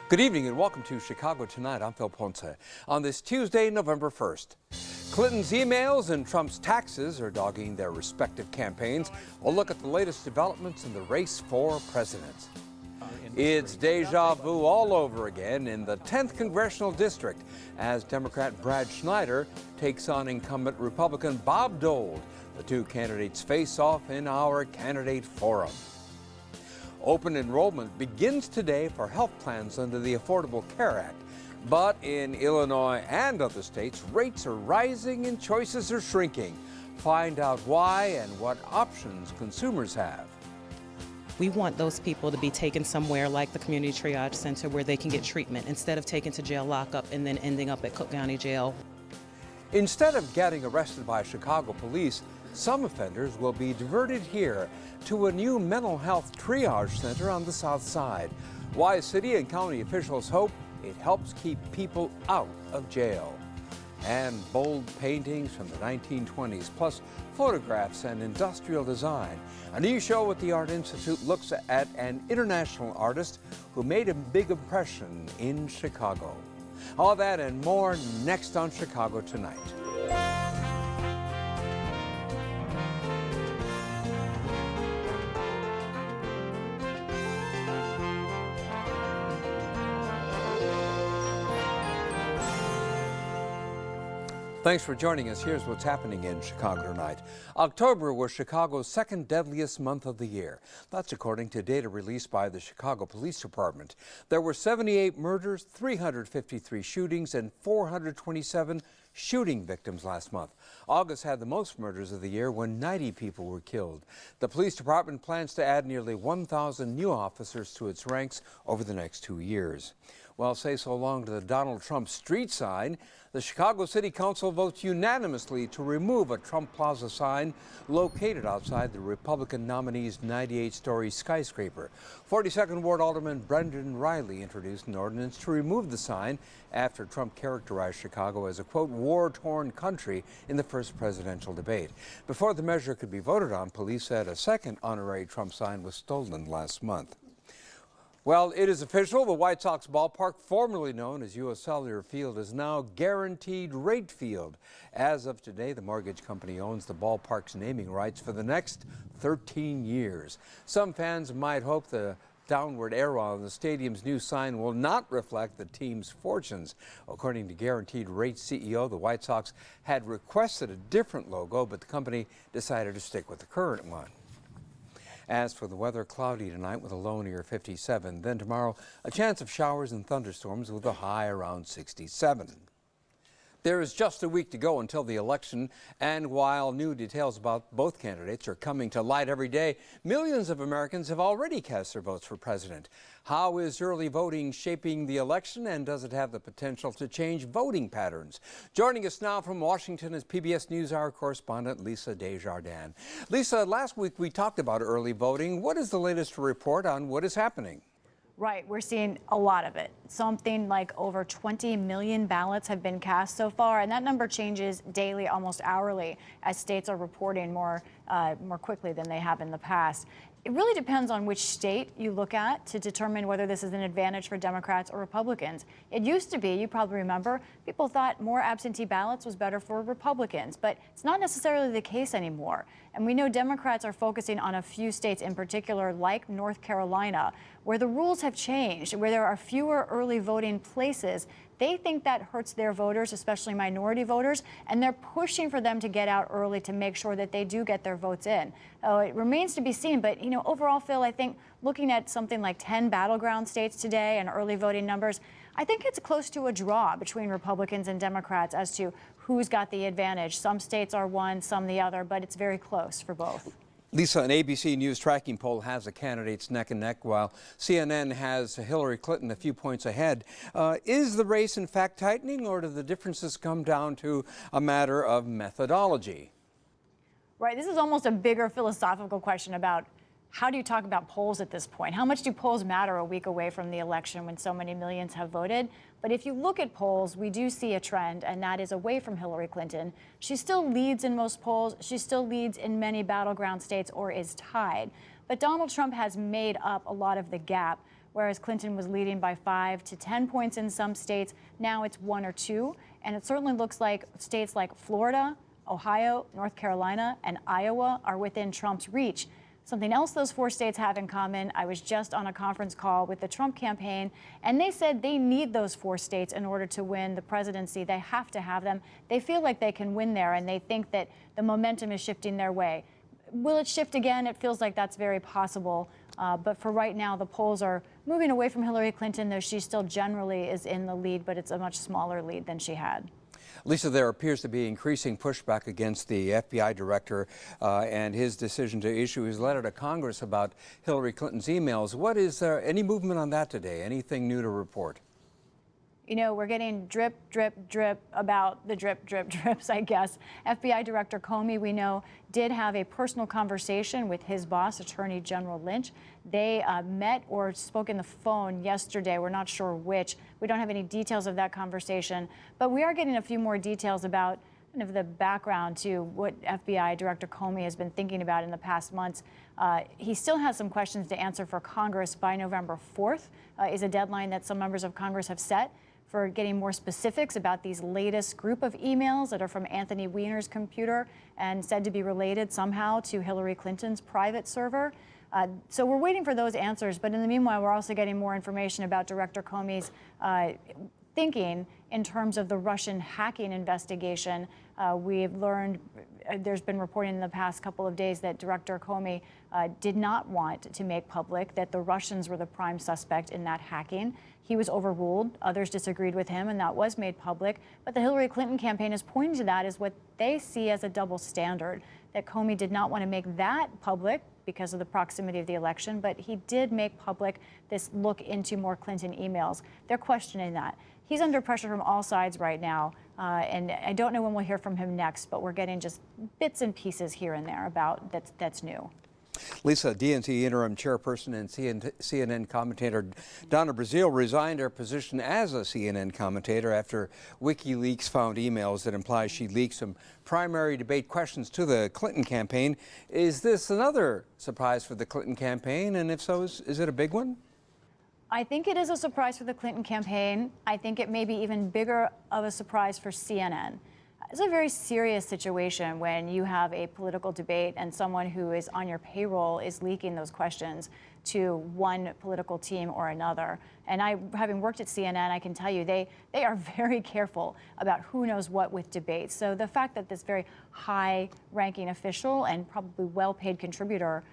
Good evening and welcome to Chicago Tonight. I'm Phil Ponce. On this Tuesday, November 1st, Clinton's emails and Trump's taxes are dogging their respective campaigns. We'll look at the latest developments in the race for president. It's deja vu all over again in the 10th Congressional District as Democrat Brad Schneider takes on incumbent Republican Bob Dold. The two candidates face off in our candidate forum. Open enrollment begins today for health plans under the Affordable Care Act. But in Illinois and other states, rates are rising and choices are shrinking. Find out why and what options consumers have. We want those people to be taken somewhere like the Community Triage Center where they can get treatment instead of taken to jail lockup and then ending up at Cook County Jail. Instead of getting arrested by Chicago police, some offenders will be diverted here to a new mental health triage center on the south side. Why city and county officials hope it helps keep people out of jail. And bold paintings from the 1920s, plus photographs and industrial design. A new show at the Art Institute looks at an international artist who made a big impression in Chicago. All that and more next on Chicago Tonight. Thanks for joining us. Here's what's happening in Chicago tonight. October was Chicago's second deadliest month of the year. That's according to data released by the Chicago Police Department. There were 78 murders, 353 shootings, and 427 shooting victims last month. August had the most murders of the year when 90 people were killed. The police department plans to add nearly 1,000 new officers to its ranks over the next 2 years. Well, say so long to the Donald Trump street sign. The Chicago City Council votes unanimously to remove a Trump Plaza sign located outside the Republican nominee's 98-story skyscraper. 42nd Ward Alderman Brendan Riley introduced an ordinance to remove the sign after Trump characterized Chicago as a, quote, war-torn country in the first presidential debate. Before the measure could be voted on, police said a second honorary Trump sign was stolen last month. Well, it is official. The White Sox ballpark, formerly known as U.S. Cellular Field, is now Guaranteed Rate Field. As of today, the mortgage company owns the ballpark's naming rights for the next 13 years. Some fans might hope the downward arrow on the stadium's new sign will not reflect the team's fortunes. According to Guaranteed Rate CEO, the White Sox had requested a different logo, but the company decided to stick with the current one. As for the weather, cloudy tonight with a low near 57. Then tomorrow, a chance of showers and thunderstorms with a high around 67. There is just a week to go until the election, and while new details about both candidates are coming to light every day, millions of Americans have already cast their votes for president. How is early voting shaping the election, and does it have the potential to change voting patterns? Joining us now from Washington is PBS NewsHour correspondent Lisa Desjardins. Lisa, last week we talked about early voting. What is the latest report on what is happening? Right, we're seeing a lot of it. Something like over 20 million ballots have been cast so far, and that number changes daily, almost hourly, as states are reporting more quickly than they have in the past. It really depends on which state you look at to determine whether this is an advantage for Democrats or Republicans. It used to be, you probably remember, people thought more absentee ballots was better for Republicans, but it's not necessarily the case anymore. And we know Democrats are focusing on a few states in particular, like North Carolina, where the rules have changed, where there are fewer early voting places. They think that hurts their voters, especially minority voters, and they're pushing for them to get out early to make sure that they do get their votes in. It remains to be seen, but overall, Phil, I think looking at something like 10 battleground states today and early voting numbers, I think it's close to a draw between Republicans and Democrats as to who's got the advantage. Some states are one, some the other, but it's very close for both. Lisa, an ABC News tracking poll has the candidates neck and neck, while CNN has Hillary Clinton a few points ahead. Is the race in fact tightening, or do the differences come down to a matter of methodology? Right, this is almost a bigger philosophical question about how do you talk about polls at this point? How much do polls matter a week away from the election when so many millions have voted? But if you look at polls, we do see a trend, and that is away from Hillary Clinton. She still leads in most polls. She still leads in many battleground states or is tied. But Donald Trump has made up a lot of the gap. Whereas Clinton was leading by 5 to 10 points in some states, now it's 1 or 2. And it certainly looks like states like Florida, Ohio, North Carolina, and Iowa are within Trump's reach. Something else those 4 states have in common, I was just on a conference call with the Trump campaign, and they said they need those 4 states in order to win the presidency. They have to have them. They feel like they can win there, and they think that the momentum is shifting their way. Will it shift again? It feels like that's very possible. But for right now, the polls are moving away from Hillary Clinton, though she still generally is in the lead, but it's a much smaller lead than she had. Lisa, there appears to be increasing pushback against the FBI director and his decision to issue his letter to Congress about Hillary Clinton's emails. What is there any movement on that today? Anything new to report? You know, we're getting drip, drip, drip about the drip, drip, drips, I guess. FBI Director Comey, we know, did have a personal conversation with his boss, Attorney General Lynch. They met or spoke in the phone yesterday. We're not sure which. We don't have any details of that conversation, but we are getting a few more details about kind of the background to what FBI Director Comey has been thinking about in the past months. He still has some questions to answer for Congress by November 4th, is a deadline that some members of Congress have set for getting more specifics about these latest group of emails that are from Anthony Weiner's computer and said to be related somehow to Hillary Clinton's private server. So we're waiting for those answers. But in the meanwhile, we're also getting more information about Director Comey's thinking in terms of the Russian hacking investigation. We've learned there's been reporting in the past couple of days that Director Comey did not want to make public that the Russians were the prime suspect in that hacking. He was overruled. Others disagreed with him, and that was made public. But the Hillary Clinton campaign is pointing to that as what they see as a double standard, that Comey did not want to make that public because of the proximity of the election, but he did make public this look into more Clinton emails. They're questioning that. He's under pressure from all sides right now, and I don't know when we'll hear from him next, but we're getting just bits and pieces here and there about that's new. Lisa, DNC interim chairperson and CNN commentator Donna Brazile resigned her position as a CNN commentator after WikiLeaks found emails that imply she leaked some primary debate questions to the Clinton campaign. Is this another surprise for the Clinton campaign? And if so, is it a big one? I think it is a surprise for the Clinton campaign. I think it may be even bigger of a surprise for CNN. It's a very serious situation when you have a political debate and someone who is on your payroll is leaking those questions to one political team or another. And having worked at CNN, I can tell you they are very careful about who knows what with debates. So the fact that this very high-ranking official and probably well-paid contributor,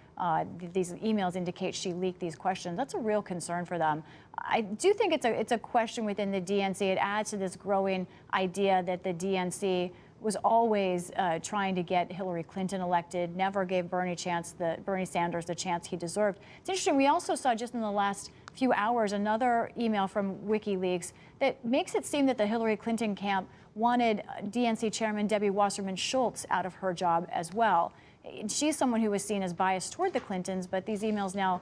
these emails indicate she leaked these questions, that's a real concern for them. I do think it's a question within the DNC. It adds to this growing idea that the DNC was always trying to get Hillary Clinton elected, never gave Bernie Sanders the chance he deserved. It's interesting, we also saw just in the last few hours another email from WikiLeaks that makes it seem that the Hillary Clinton camp wanted DNC Chairman Debbie Wasserman Schultz out of her job as well. She's someone who was seen as biased toward the Clintons, but these emails now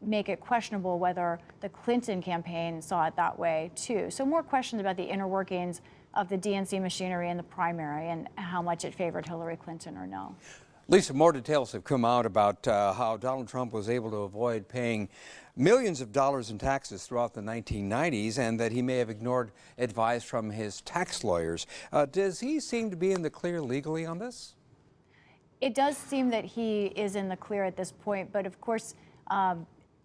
make it questionable whether the Clinton campaign saw it that way too. So more questions about the inner workings of the DNC machinery in the primary and how much it favored Hillary Clinton or no. Lisa, more details have come out about how Donald Trump was able to avoid paying millions of dollars in taxes throughout the 1990s and that he may have ignored advice from his tax lawyers. Does he seem to be in the clear legally on this? It does seem that he is in the clear at this point, but of course,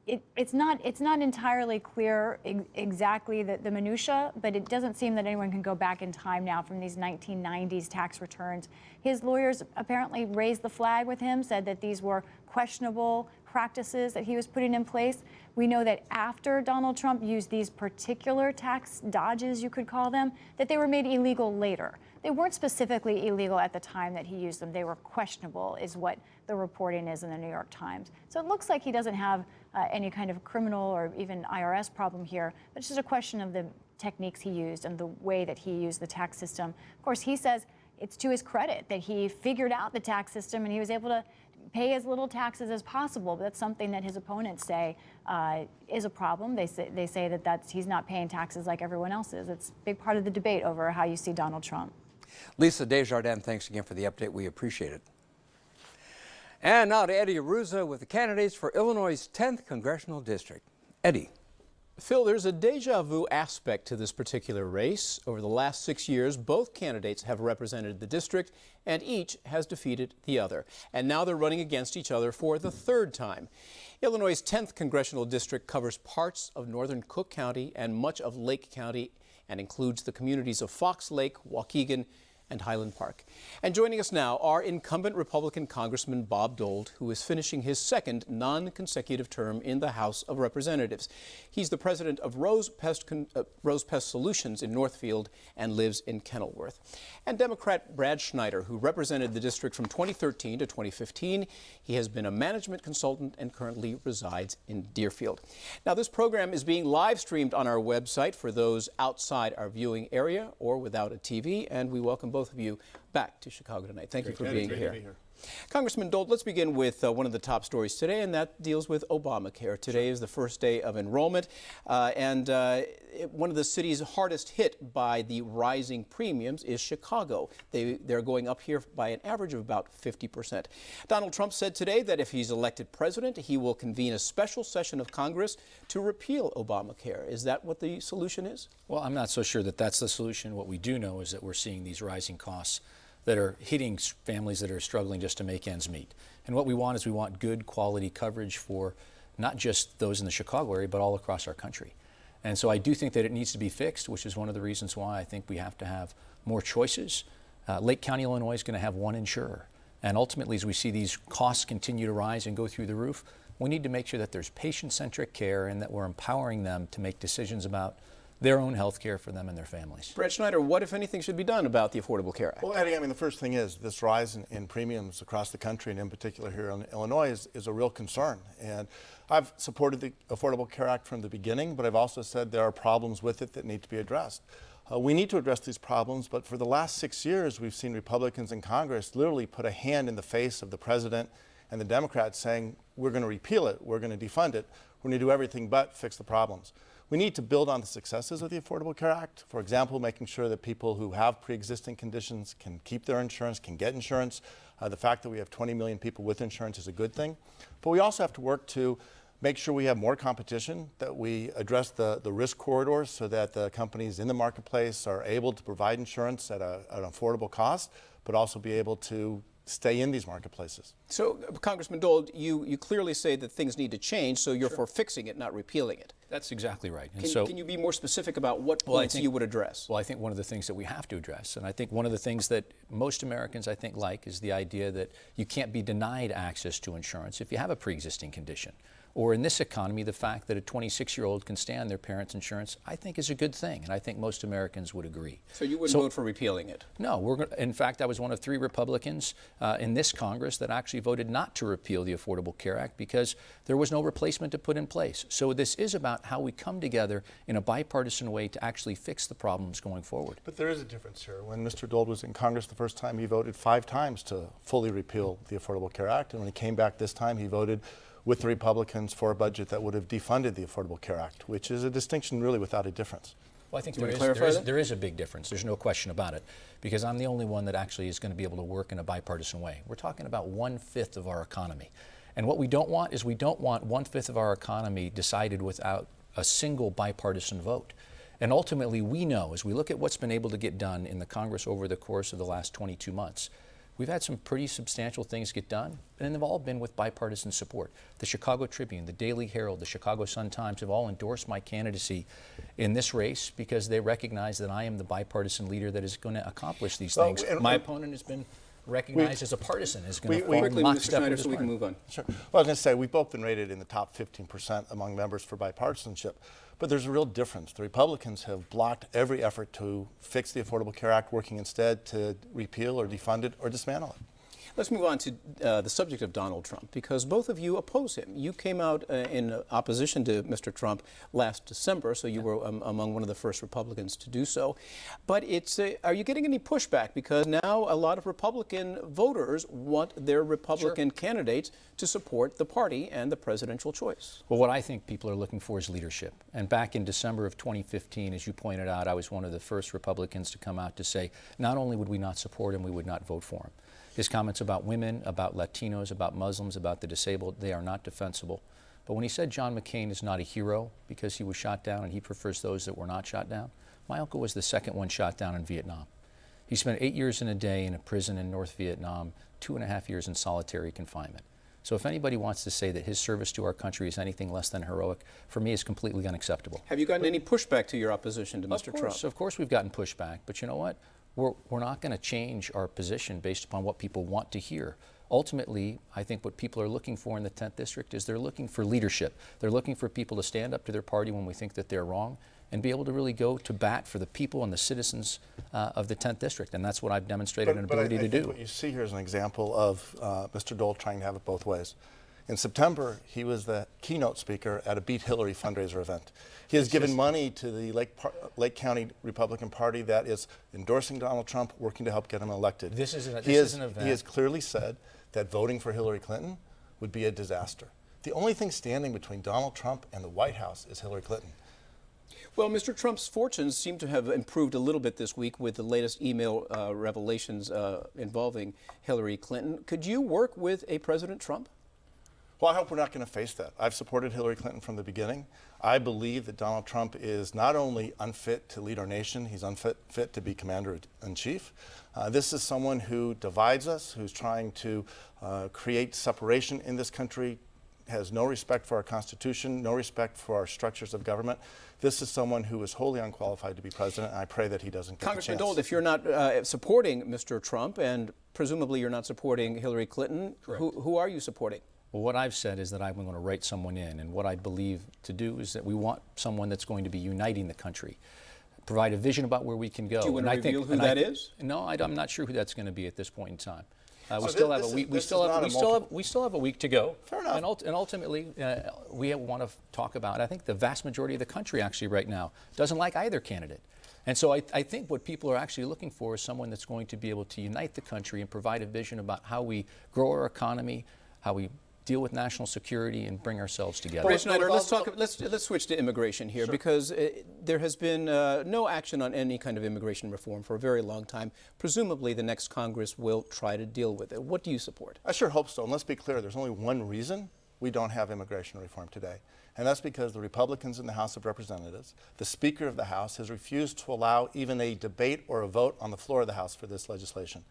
it's not entirely clear exactly the minutia, but it doesn't seem that anyone can go back in time now from these 1990s tax returns. His lawyers apparently raised the flag with him, said that these were questionable practices that he was putting in place. We know that after Donald Trump used these particular tax dodges, you could call them, that they were made illegal later. They weren't specifically illegal at the time that he used them. They were questionable, is what the reporting is in the New York Times. So it looks like he doesn't have any kind of criminal or even IRS problem here, but it's just a question of the techniques he used and the way that he used the tax system. Of course, he says it's to his credit that he figured out the tax system and he was able to pay as little taxes as possible. But that's something that his opponents say is a problem. They say that he's not paying taxes like everyone else is. It's a big part of the debate over how you see Donald Trump. Lisa Desjardins, thanks again for the update. We appreciate it. And now to Eddie Aruza with the candidates for Illinois' 10th Congressional District. Eddie. Phil, there's a deja vu aspect to this particular race. Over the last 6 years, both candidates have represented the district, and each has defeated the other. And now they're running against each other for the third time. Illinois' 10th Congressional District covers parts of northern Cook County and much of Lake County, and includes the communities of Fox Lake, Waukegan, and Highland Park. And joining us now are incumbent Republican Congressman Bob Dold, who is finishing his second non-consecutive term in the House of Representatives. He's the president of Rose Pest Solutions in Northfield and lives in Kenilworth. And Democrat Brad Schneider, who represented the district from 2013 to 2015. He has been a management consultant and currently resides in Deerfield. Now, this program is being live streamed on our website for those outside our viewing area or without a TV, and we welcome both of you back to Chicago tonight. Thank you for being here. Congressman Dold, let's begin with one of the top stories today, and that deals with Obamacare. Today is the first day of enrollment, and one of the cities hardest hit by the rising premiums is Chicago. They're going up here by an average of about 50%. Donald Trump said today that if he's elected president, he will convene a special session of Congress to repeal Obamacare. Is that what the solution is? Well, I'm not so sure that that's the solution. What we do know is that we're seeing these rising costs that are hitting families that are struggling just to make ends meet. And what we want is we want good quality coverage for not just those in the Chicago area, but all across our country. And so I do think that it needs to be fixed, which is one of the reasons why I think we have to have more choices. Lake County, Illinois is going to have one insurer. And ultimately, as we see these costs continue to rise and go through the roof, we need to make sure that there's patient-centric care and that we're empowering them to make decisions about their own health care for them and their families. Brad Schneider, what, if anything, should be done about the Affordable Care Act? Well, Eddie, I mean, the first thing is this rise in premiums across the country, and in particular here in Illinois, is a real concern. And I've supported the Affordable Care Act from the beginning, but I've also said there are problems with it that need to be addressed. We need to address these problems, but for the last 6 years, we've seen Republicans in Congress literally put a hand in the face of the president and the Democrats saying, we're going to repeal it, we're going to defund it, we're going to do everything but fix the problems. We need to build on the successes of the Affordable Care Act. For example, making sure that people who have pre-existing conditions can keep their insurance, can get insurance. The fact that we have 20 million people with insurance is a good thing. But we also have to work to make sure we have more competition, that we address the risk corridors so that the companies in the marketplace are able to provide insurance at an affordable cost, but also be able to stay in these marketplaces. So, Congressman Dold, you clearly say that things need to change, so you're for fixing it, not repealing it. That's exactly right. And can you be more specific about what points you would address? Well, I think one of the things that we have to address, and I think one of the things that most Americans, I think, like, is the idea that you can't be denied access to insurance if you have a pre-existing condition. Or in this economy, the fact that a 26-year-old can stay on their parents' insurance, I think is a good thing, and I think most Americans would agree. So you wouldn't vote for repealing it? No. In fact, I was one of 3 Republicans in this Congress that actually voted not to repeal the Affordable Care Act because there was no replacement to put in place. So this is about how we come together in a bipartisan way to actually fix the problems going forward. But there is a difference here. When Mr. Dold was in Congress the first time, he voted 5 times to fully repeal the Affordable Care Act, and when he came back this time, he voted with the Republicans for a budget that would have defunded the Affordable Care Act, which is a distinction really without a difference. Well, I think there is a big difference. There's no question about it, because I'm the only one that actually is going to be able to work in a bipartisan way. We're talking about 1/5 of our economy. And what we don't want is we don't want 1/5 of our economy decided without a single bipartisan vote. And ultimately, we know, as we look at what's been able to get done in the Congress over the course of the last 22 months, we've had some pretty substantial things get done, and they've all been with bipartisan support. The Chicago Tribune, the Daily Herald, the Chicago Sun-Times have all endorsed my candidacy in this race because they recognize that I am the bipartisan leader that is going to accomplish these things. My opponent has been recognized as a partisan, is going to fall in lockstep with his so we can move on. Sure. Well, I was going to say, we've both been rated in the top 15% among members for bipartisanship, but there's a real difference. The Republicans have blocked every effort to fix the Affordable Care Act, working instead to repeal or defund it or dismantle it. Let's move on to the subject of Donald Trump, because both of you oppose him. You came out in opposition to Mr. Trump last December, so you were among one of the first Republicans to do so. But are you getting any pushback? Because now a lot of Republican voters want their Republican candidates to support the party and the presidential choice. Well, what I think people are looking for is leadership. And back in December of 2015, as you pointed out, I was one of the first Republicans to come out to say not only would we not support him, we would not vote for him. His comments about women, about Latinos, about Muslims, about the disabled, they are not defensible. But when he said John McCain is not a hero because he was shot down and he prefers those that were not shot down, my uncle was the second one shot down in Vietnam. He spent 8 years and a day in a prison in North Vietnam, 2.5 years in solitary confinement. So if anybody wants to say that his service to our country is anything less than heroic, for me it's completely unacceptable. Have you gotten any pushback to your opposition to Mr. Trump? Of course we've gotten pushback, but you know what? We're not going to change our position based upon what people want to hear. Ultimately, I think what people are looking for in the 10th District is they're looking for leadership. They're looking for people to stand up to their party when we think that they're wrong and be able to really go to bat for the people and the citizens of the 10th District. And that's what I've demonstrated an ability to do. What you see here is an example of Mr. Dold trying to have it both ways. In September, he was the keynote speaker at a Beat Hillary fundraiser event. He has given money to the Lake County Republican Party that is endorsing Donald Trump, working to help get him elected. This is an event. He has clearly said that voting for Hillary Clinton would be a disaster. The only thing standing between Donald Trump and the White House is Hillary Clinton. Well, Mr. Trump's fortunes seem to have improved a little bit this week with the latest email revelations involving Hillary Clinton. Could you work with a President Trump? Well, I hope we're not going to face that. I've supported Hillary Clinton from the beginning. I believe that Donald Trump is not only unfit to lead our nation, he's unfit to be commander-in-chief. This is someone who divides us, who's trying to create separation in this country, has no respect for our Constitution, no respect for our structures of government. This is someone who is wholly unqualified to be president, and I pray that he doesn't get the chance. Congressman Dold, if you're not supporting Mr. Trump, and presumably you're not supporting Hillary Clinton, who are you supporting? Well, what I've said is that I'm going to write someone in, and what I believe to do is that we want someone that's going to be uniting the country, provide a vision about where we can go. Do you want to reveal who that is? No, I'm not sure who that's going to be at this point in time. We So still have a week. We still have a week to go. Fair enough. And ultimately, we want to talk about. I think the vast majority of the country actually right now doesn't like either candidate. And so I think what people are actually looking for is someone that's going to be able to unite the country and provide a vision about how we grow our economy, how we deal with national security and bring ourselves together. Ray Schneider, let's switch to immigration here, because there has been no action on any kind of immigration reform for a very long time. Presumably the next Congress will try to deal with it. What do you support? I sure hope so. And let's be clear, there's only one reason we don't have immigration reform today. And that's because the Republicans in the House of Representatives, the Speaker of the House, has refused to allow even a debate or a vote on the floor of the House for this legislation.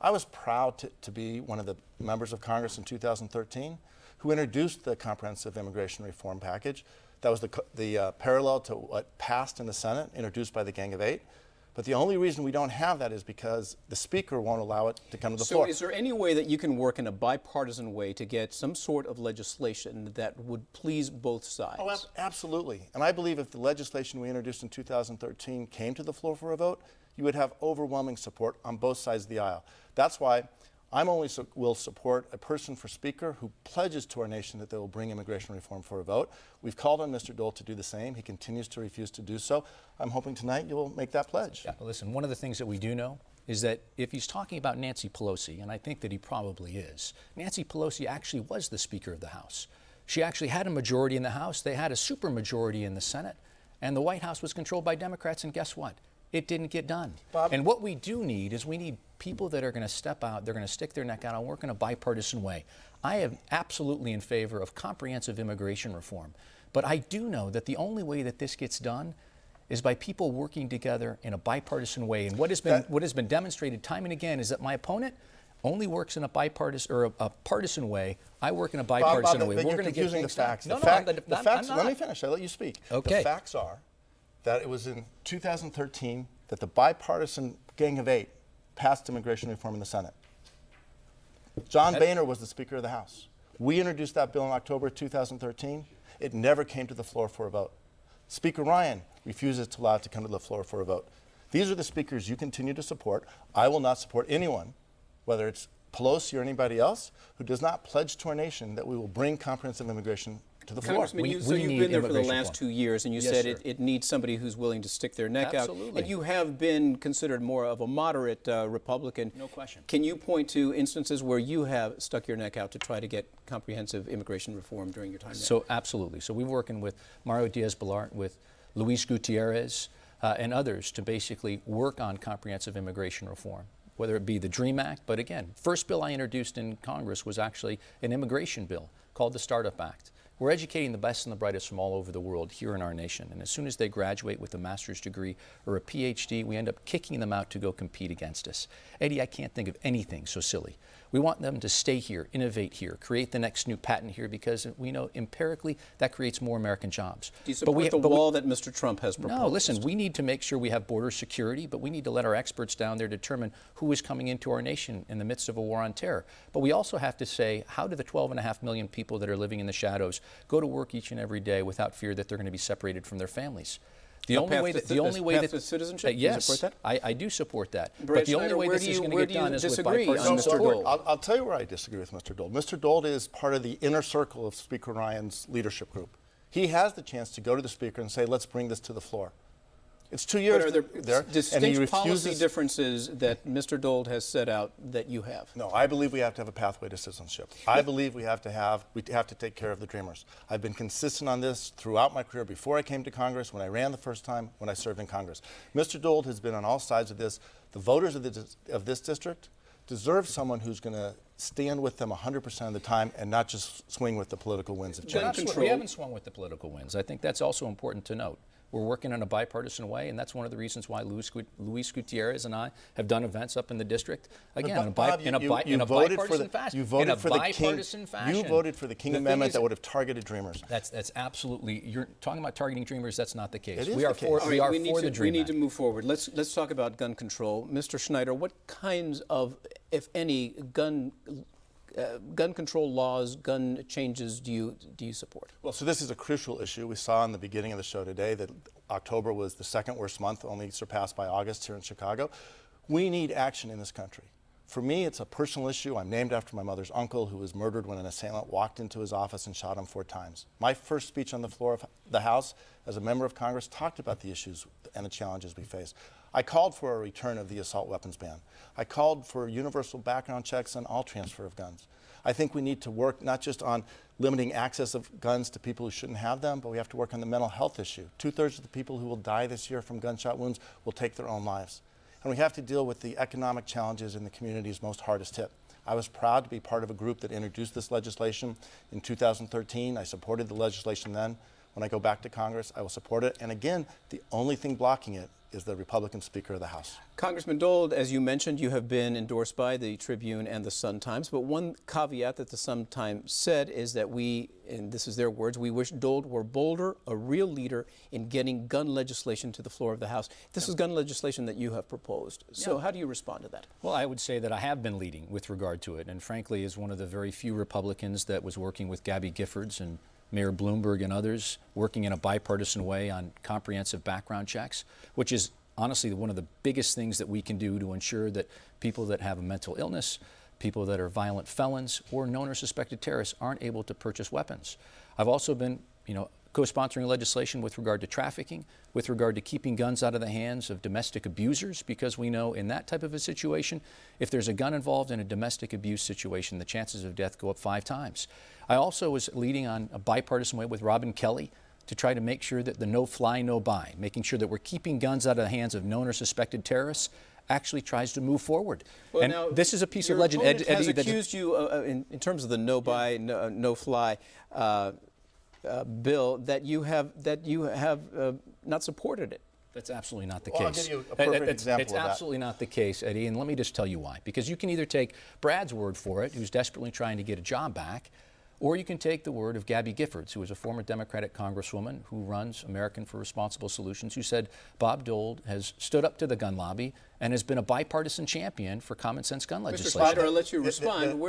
I was proud to be one of the members of Congress in 2013 who introduced the comprehensive immigration reform package. That was the parallel to what passed in the Senate, introduced by the Gang of Eight. But the only reason we don't have that is because the Speaker won't allow it to come to the floor. So is there any way that you can work in a bipartisan way to get some sort of legislation that would please both sides? Oh, absolutely. And I believe if the legislation we introduced in 2013 came to the floor for a vote, you would have overwhelming support on both sides of the aisle. That's why I'm only will support a person for Speaker who pledges to our nation that they will bring immigration reform for a vote. We've called on Mr. Dold to do the same. He continues to refuse to do so. I'm hoping tonight you will make that pledge. Yeah, listen, one of the things that we do know is that if he's talking about Nancy Pelosi, and I think that he probably is, Nancy Pelosi actually was the Speaker of the House. She actually had a majority in the House. They had a supermajority in the Senate. And the White House was controlled by Democrats, and guess what? It didn't get done. Bob, and what we do need is we need people that are going to step out, they're going to stick their neck out and work in a bipartisan way. I am absolutely in favor of comprehensive immigration reform. But I do know that the only way that this gets done is by people working together in a bipartisan way. And what has been demonstrated time and again is that my opponent only works in a bipartisan or a partisan way. I work in a bipartisan way. We're confusing the facts. No, the I'm facts. not. Let me finish. I let you speak. Okay. The facts are that it was in 2013 that the bipartisan Gang of Eight passed immigration reform in the Senate. John Boehner was the Speaker of the House. We introduced that bill in October 2013. It never came to the floor for a vote. Speaker Ryan refuses to allow it to come to the floor for a vote. These are the speakers you continue to support. I will not support anyone, whether it's Pelosi or anybody else, who does not pledge to our nation that we will bring comprehensive immigration to the floor. Congressman, you've been there for the last 2 years, and you said sir. it needs somebody who's willing to stick their neck Absolutely. out. And you have been considered more of a moderate Republican. No question. Can you point to instances where you have stuck your neck out to try to get comprehensive immigration reform during your time there? So absolutely. So we're working with Mario Diaz-Balart, with Luis Gutierrez, and others to basically work on comprehensive immigration reform. whether it be the DREAM Act, but again, first bill I introduced in Congress was actually an immigration bill called the Startup Act. We're educating the best and the brightest from all over the world here in our nation, and as soon as they graduate with a master's degree or a PhD, we end up kicking them out to go compete against us. Eddie, I can't think of anything so silly. We want them to stay here, innovate here, create the next new patent here, because we know empirically that creates more American jobs. Do you support the wall that Mr. Trump has proposed? No, listen, we need to make sure we have border security, but we need to let our experts down there determine who is coming into our nation in the midst of a war on terror. But we also have to say, how do the 12.5 million people that are living in the shadows go to work each and every day without fear that they're going to be separated from their families? The only way that citizenship, yes, you support that? I do support that. Brad but the only Schneider, way this is going to get done is with bipartisan support. support. I'll tell you where I disagree with Mr. Dold. Mr. Dold is part of the inner circle of Speaker Ryan's leadership group. He has the chance to go to the Speaker and say, let's bring this to the floor. It's 2 years But are there and he distinct policy refuses. differences that Mr. Dold has set out that you have? No, I believe we have to have a pathway to citizenship. I believe we have to take care of the dreamers. I've been consistent on this throughout my career, before I came to Congress, when I ran the first time, when I served in Congress. Mr. Dold has been on all sides of this. The voters of this district deserve someone who's going to stand with them 100% of the time and not just swing with the political winds of change. We haven't swung with the political winds. I think that's also important to note. We're working in a bipartisan way, and that's one of the reasons why Luis Gutierrez and I have done events up in the district. Again, in a bipartisan fashion. You voted for the King Amendment that would have targeted dreamers. That's absolutely. You're talking about targeting dreamers. That's not the case. We are for the DREAM We need Act. to move forward. Let's talk about gun control, Mr. Schneider. What kinds of, if any, gun control laws, gun changes do you support? Well, so this is a crucial issue. We saw in the beginning of the show today that October was the second worst month, only surpassed by August here in Chicago. We need action in this country. For me, it's a personal issue. I'm named after my mother's uncle, who was murdered when an assailant walked into his office and shot him 4 times. My first speech on the floor of the House as a member of Congress talked about the issues and the challenges we face. I called for a return of the assault weapons ban. I called for universal background checks on all transfer of guns. I think we need to work not just on limiting access of guns to people who shouldn't have them, but we have to work on the mental health issue. 2/3 of the people who will die this year from gunshot wounds will take their own lives. And we have to deal with the economic challenges in the communities most hardest hit. I was proud to be part of a group that introduced this legislation in 2013. I supported the legislation then. When I go back to Congress, I will support it. And again, the only thing blocking it is the Republican Speaker of the House. Congressman Dold, as you mentioned, you have been endorsed by the Tribune and the Sun-Times, but one caveat that the Sun-Times said is that we, and this is their words, we wish Dold were bolder, a real leader in getting gun legislation to the floor of the House. This is gun legislation that you have proposed. So how do you respond to that? Well, I would say that I have been leading with regard to it, and frankly, as one of the very few Republicans that was working with Gabby Giffords and Mayor Bloomberg and others, working in a bipartisan way on comprehensive background checks, which is honestly one of the biggest things that we can do to ensure that people that have a mental illness, people that are violent felons or known or suspected terrorists aren't able to purchase weapons. I've also been, co-sponsoring legislation with regard to trafficking, with regard to keeping guns out of the hands of domestic abusers, because we know in that type of a situation, if there's a gun involved in a domestic abuse situation, the chances of death go up 5 times. I also was leading on a bipartisan way with Robin Kelly to try to make sure that the no-fly, no-buy, making sure that we're keeping guns out of the hands of known or suspected terrorists, actually tries to move forward. Well, and now, this is a piece of legend. Eddie, has accused you, in terms of the no-buy, no-fly bill, that you have not supported it. That's absolutely not the Well, case. I'll give you a perfect example It's of that. absolutely not the case, Eddie, and let me just tell you why. Because you can either take Brad's word for it, who's desperately trying to get a job back, or you can take the word of Gabby Giffords, who is a former Democratic congresswoman who runs American for Responsible Solutions, who said Bob Dold has stood up to the gun lobby and has been a bipartisan champion for common sense gun legislation. Mr. Schneider, I'll let you respond.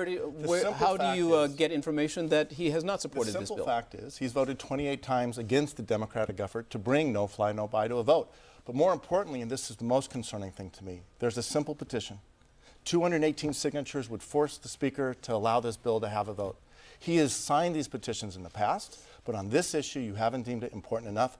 How do you get information that he has not supported this bill? The simple fact is he's voted 28 times against the Democratic effort to bring no-fly, no-buy to a vote. But more importantly, and this is the most concerning thing to me, there's a simple petition. 218 signatures would force the Speaker to allow this bill to have a vote. He has signed these petitions in the past, but on this issue, you haven't deemed it important enough.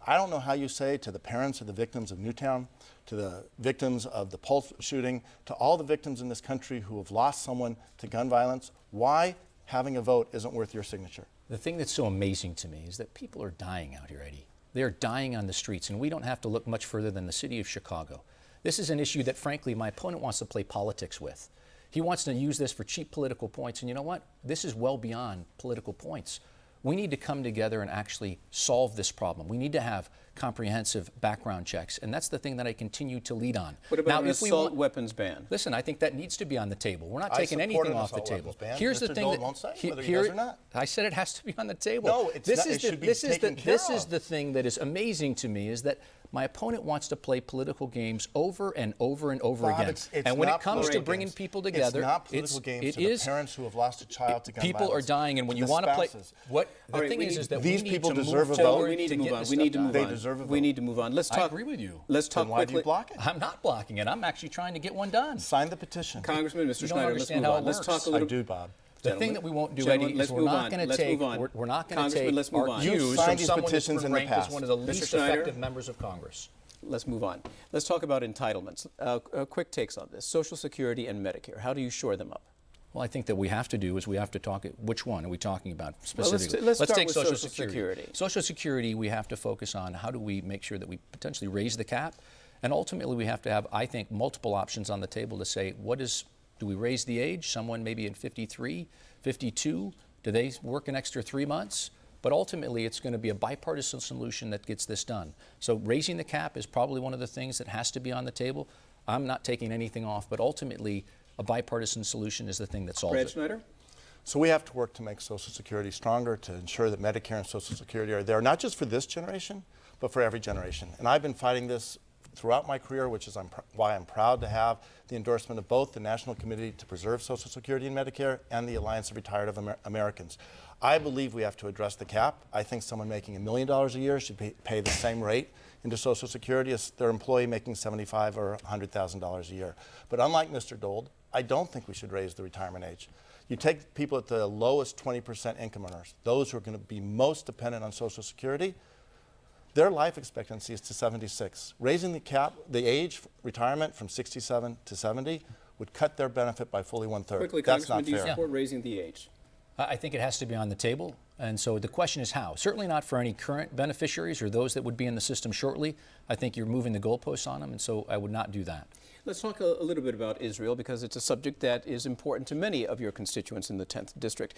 I don't know how you say to the parents of the victims of Newtown, to the victims of the Pulse shooting, to all the victims in this country who have lost someone to gun violence, why having a vote isn't worth your signature. The thing that's so amazing to me is that people are dying out here, Eddie. They are dying on the streets, and we don't have to look much further than the city of Chicago. This is an issue that, frankly, my opponent wants to play politics with. He wants to use this for cheap political points. And you know what? This is well beyond political points. We need to come together and actually solve this problem. We need to have comprehensive background checks, and that's the thing that I continue to lead on. What about an assault weapons ban? Listen, I think that needs to be on the table. We're not taking anything off the table. Here's the thing Dold won't say whether he does or not. I said it has to be on the table. No, it's not. It should be taken care of. This is the thing that is amazing to me, is that my opponent wants to play political games over and over and over again. It's and when not it comes to political bringing games. people together, it's not political games. It to is. The parents who have lost a child to gun people violence, are dying, and when to you the want to play, spouses. what the All thing right, is that these we people need to deserve move a vote. forward We need to move on. this We need to stuff move done. They deserve a on. We vote. need to move on. Let's talk. I agree with you. Let's talk Then why do you quickly. block it? I'm not blocking it. I'm actually trying to get one done. Sign the petition. Congressman, Mr. You don't Schneider, let's understand move how on. it Let's works. talk a I little. do, Bob. The thing that we won't do, Gentlemen, Eddie, let's is we're move not on. going to Let's take move on. we're not going to Congressman, take let's move our on. You've cues signed from these someone that's petitions been in the ranked as past. one of the Mr. least Schneider? effective members of Congress. Let's move on. Let's talk about entitlements. Quick takes on this: Social Security and Medicare. How do you shore them up? Well, I think that we have to do is we have to talk. Which one are we talking about specifically? let's start take with Social Social Security. Social Security, we have to focus on how do we make sure that we potentially raise the cap, and ultimately we have to have, I think, multiple options on the table to say do we raise the age? Someone maybe at 53, 52, do they work an extra 3 months? But ultimately, it's going to be a bipartisan solution that gets this done. So raising the cap is probably one of the things that has to be on the table. I'm not taking anything off, but ultimately, a bipartisan solution is the thing that solves Brad it. Schneider? So we have to work to make Social Security stronger, to ensure that Medicare and Social Security are there, not just for this generation, but for every generation. And I've been fighting this throughout my career, which is why I'm proud to have the endorsement of both the National Committee to Preserve Social Security and Medicare and the Alliance of Retired Americans. I believe we have to address the cap. I think someone making $1 million a year should pay the same rate into Social Security as their employee making $75,000 or $100,000 a year. But unlike Mr. Dold, I don't think we should raise the retirement age. You take people at the lowest 20% income earners, those who are going to be most dependent on Social Security, their life expectancy is to 76. Raising the age retirement from 67 to 70 would cut their benefit by fully 1/3. Quickly, That's Congressman, not do you fair. support raising the age? I think it has to be on the table. And so the question is how. Certainly not for any current beneficiaries or those that would be in the system shortly. I think you're moving the goalposts on them, and so I would not do that. Let's talk a little bit about Israel, because it's a subject that is important to many of your constituents in the 10th District.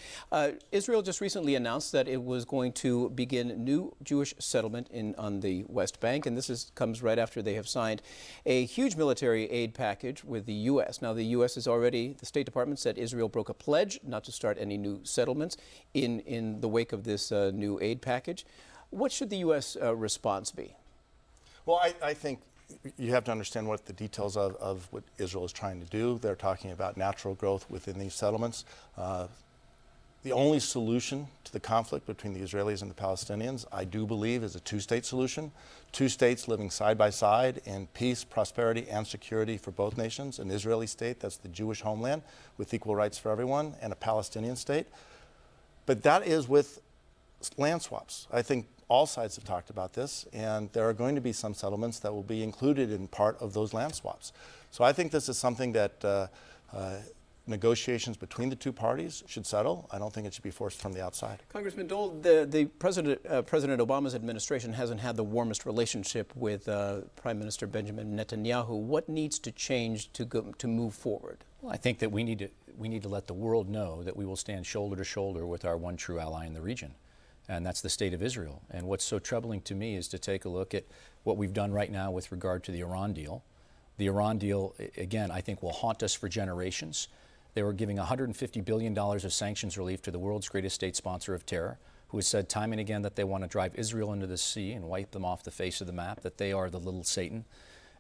Israel just recently announced that it was going to begin new Jewish settlement on the West Bank, and this comes right after they have signed a huge military aid package with the U.S. Now, the U.S. has already, the State Department said Israel broke a pledge not to start any new settlements in the wake of this new aid package. What should the U.S. Response be? Well, I think you have to understand what the details of what Israel is trying to do. They're talking about natural growth within these settlements. The only solution to the conflict between the Israelis and the Palestinians, I do believe, is a two-state solution. Two states living side by side in peace, prosperity, and security for both nations. An Israeli state, that's the Jewish homeland, with equal rights for everyone, and a Palestinian state. But that is with land swaps. I think all sides have talked about this, and there are going to be some settlements that will be included in part of those land swaps. So I think this is something that negotiations between the two parties should settle. I don't think it should be forced from the outside. Congressman Dold, the President Obama's administration hasn't had the warmest relationship with Prime Minister Benjamin Netanyahu. What needs to change to move forward? Well, I think that we need to let the world know that we will stand shoulder to shoulder with our one true ally in the region, and that's the state of Israel. And what's so troubling to me is to take a look at what we've done right now with regard to the Iran deal. The Iran deal, again, I think will haunt us for generations. They were giving $150 billion of sanctions relief to the world's greatest state sponsor of terror, who has said time and again that they want to drive Israel into the sea and wipe them off the face of the map, that they are the little Satan.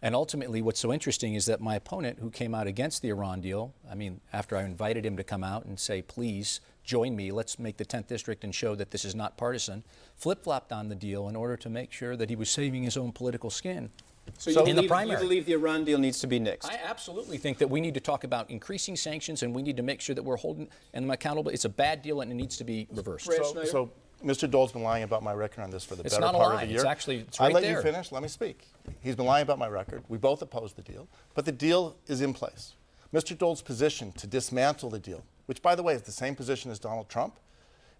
And ultimately, what's so interesting is that my opponent, who came out against the Iran deal, I mean, after I invited him to come out and say, please join me, let's make the 10th District and show that this is not partisan, flip-flopped on the deal in order to make sure that he was saving his own political skin. So in the primary. You believe the Iran deal needs to be nixed? I absolutely think that we need to talk about increasing sanctions, and we need to make sure that we're holding them accountable. It's a bad deal, and it needs to be reversed. So Mr. Dold's been lying about my record on this for the It's better not a part lie. of the year. It's right I let there. you finish. Let me speak. He's been lying about my record. We both oppose the deal, but the deal is in place. Mr. Dold's position to dismantle the deal, which, by the way, is the same position as Donald Trump,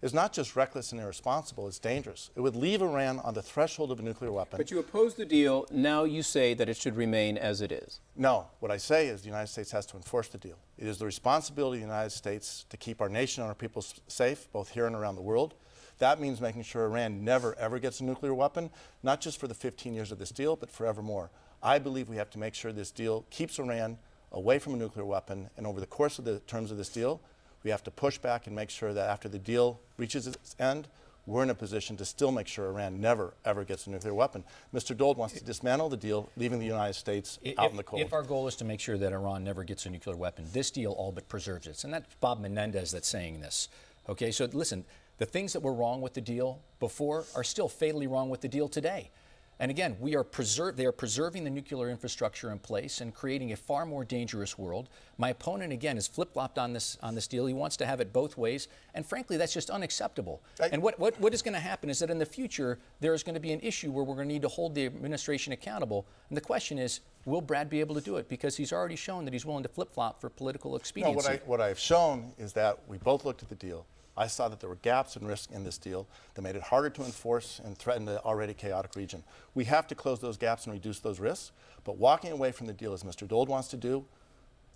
is not just reckless and irresponsible, it's dangerous. It would leave Iran on the threshold of a nuclear weapon. But you oppose the deal. Now you say that it should remain as it is. No. What I say is the United States has to enforce the deal. It is the responsibility of the United States to keep our nation and our people safe, both here and around the world. That means making sure Iran never, ever gets a nuclear weapon, not just for the 15 years of this deal, but forevermore. I believe we have to make sure this deal keeps Iran away from a nuclear weapon, and over the course of the terms of this deal, we have to push back and make sure that after the deal reaches its end, we're in a position to still make sure Iran never, ever gets a nuclear weapon. Mr. Dold wants to dismantle the deal, leaving the United States out in the cold. If our goal is to make sure that Iran never gets a nuclear weapon, this deal all but preserves it. And that's Bob Menendez that's saying this. Okay, so listen, the things that were wrong with the deal before are still fatally wrong with the deal today. And again, they are preserving the nuclear infrastructure in place and creating a far more dangerous world. My opponent, again, is flip-flopped on this deal. He wants to have it both ways. And frankly, that's just unacceptable. And what is going to happen is that in the future, there is going to be an issue where we're going to need to hold the administration accountable. And the question is, will Brad be able to do it? Because he's already shown that he's willing to flip-flop for political expediency. No, what I've shown is that we both looked at the deal. I saw that there were gaps and risks in this deal that made it harder to enforce and threaten the already chaotic region. We have to close those gaps and reduce those risks, but walking away from the deal, as Mr. Dold wants to do,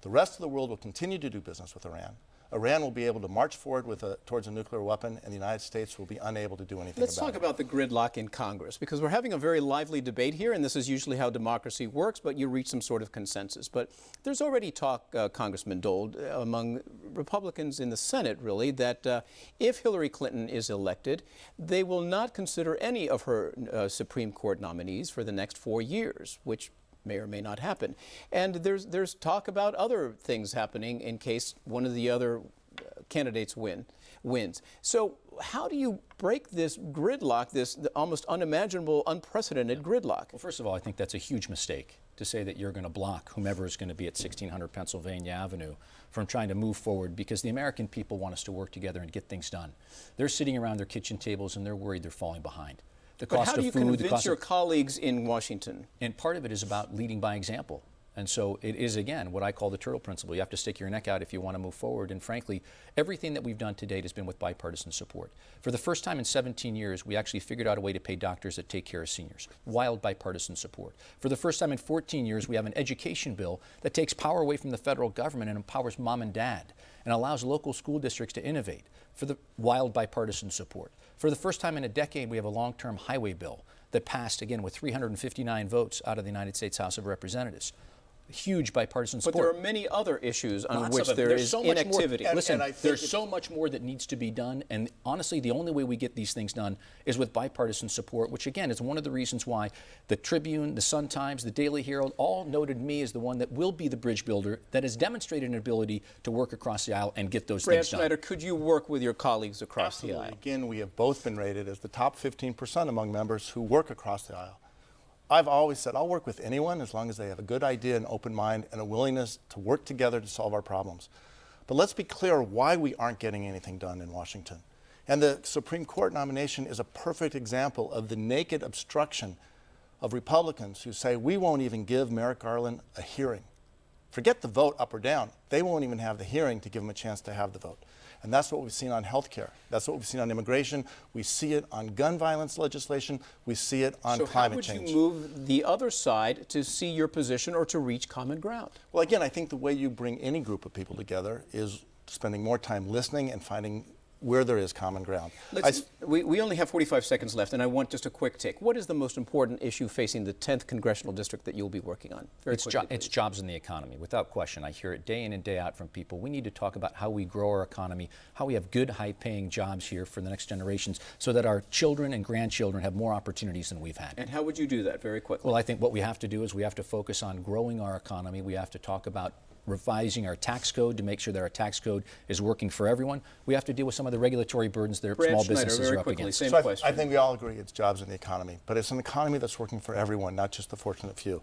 the rest of the world will continue to do business with Iran. Iran will be able to march forward towards a nuclear weapon, and the United States will be unable to do anything about it. Let's talk about the gridlock in Congress, because we're having a very lively debate here, and this is usually how democracy works, but you reach some sort of consensus. But there's already talk, Congressman Dold, among Republicans in the Senate, really, that if Hillary Clinton is elected, they will not consider any of her Supreme Court nominees for the next 4 years, which may or may not happen. And there's talk about other things happening in case one of the other candidates wins. So how do you break this gridlock, this almost unimaginable, unprecedented gridlock? Well, first of all, I think that's a huge mistake to say that you're going to block whomever is going to be at 1600 Pennsylvania Avenue from trying to move forward, because the American people want us to work together and get things done. They're sitting around their kitchen tables and they're worried they're falling behind. The cost how do you of food, convince your colleagues in Washington? And part of it is about leading by example. And so it is, again, what I call the turtle principle. You have to stick your neck out if you want to move forward. And frankly, everything that we've done to date has been with bipartisan support. For the first time in 17 years, we actually figured out a way to pay doctors that take care of seniors. Wild bipartisan support. For the first time in 14 years, we have an education bill that takes power away from the federal government and empowers mom and dad and allows local school districts to innovate. For the wild bipartisan support. For the first time in a decade, we have a long-term highway bill that passed, again, with 359 votes out of the United States House of Representatives. Huge bipartisan support. But there are many other issues on which there is inactivity. Listen, there's so much more that needs to be done, and honestly, the only way we get these things done is with bipartisan support, which again is one of the reasons why the Tribune, the Sun-Times, the Daily Herald all noted me as the one that will be the bridge builder that has demonstrated an ability to work across the aisle and get those things done. Schneider, could you work with your colleagues across the aisle? Again, we have both been rated as the top 15% among members who work across the aisle. I've always said I'll work with anyone as long as they have a good idea, an open mind, and a willingness to work together to solve our problems. But let's be clear why we aren't getting anything done in Washington. And the Supreme Court nomination is a perfect example of the naked obstruction of Republicans who say we won't even give Merrick Garland a hearing. Forget the vote up or down. They won't even have the hearing to give him a chance to have the vote. And that's what we've seen on health care. That's what we've seen on immigration. We see it on gun violence legislation. We see it on climate change. So how would you move the other side to see your position or to reach common ground? Well, again, I think the way you bring any group of people together is spending more time listening and finding where there is common ground. We only have 45 seconds left, and I want just a quick take. What is the most important issue facing the 10th Congressional District that you'll be working on? It's jobs in the economy, without question. I hear it day in and day out from people. We need to talk about how we grow our economy, how we have good, high-paying jobs here for the next generations so that our children and grandchildren have more opportunities than we've had. And how would you do that very quickly? Well, I think what we have to do is we have to focus on growing our economy. We have to talk about revising our tax code to make sure that our tax code is working for everyone. We have to deal with some of the regulatory burdens that small businesses are up against. I think we all agree it's jobs in the economy, but it's an economy that's working for everyone, not just the fortunate few.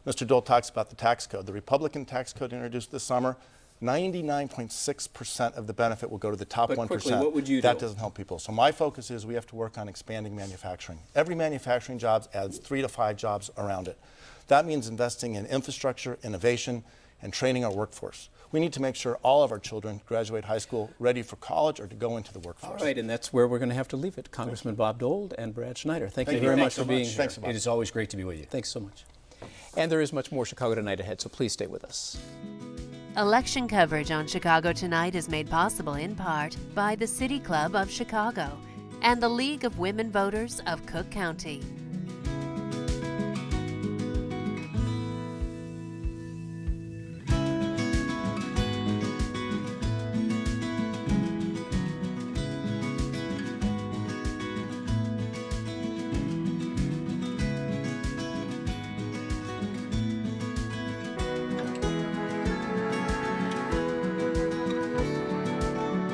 Mr. Dold talks about the tax code. The Republican tax code introduced this summer, 99.6% of the benefit will go to the top 1%. Quickly, what would you do? That doesn't help people. So my focus is we have to work on expanding manufacturing. Every manufacturing job adds 3 to 5 jobs around it. That means investing in infrastructure, innovation, and training our workforce. We need to make sure all of our children graduate high school ready for college or to go into the workforce. All right, and that's where we're going to have to leave it. Congressman Bob Dold and Brad Schneider, thank you very much for being here. Thanks, Bob. It is always great to be with you. Thanks so much. And there is much more Chicago Tonight ahead, so please stay with us. Election coverage on Chicago Tonight is made possible in part by the City Club of Chicago and the League of Women Voters of Cook County.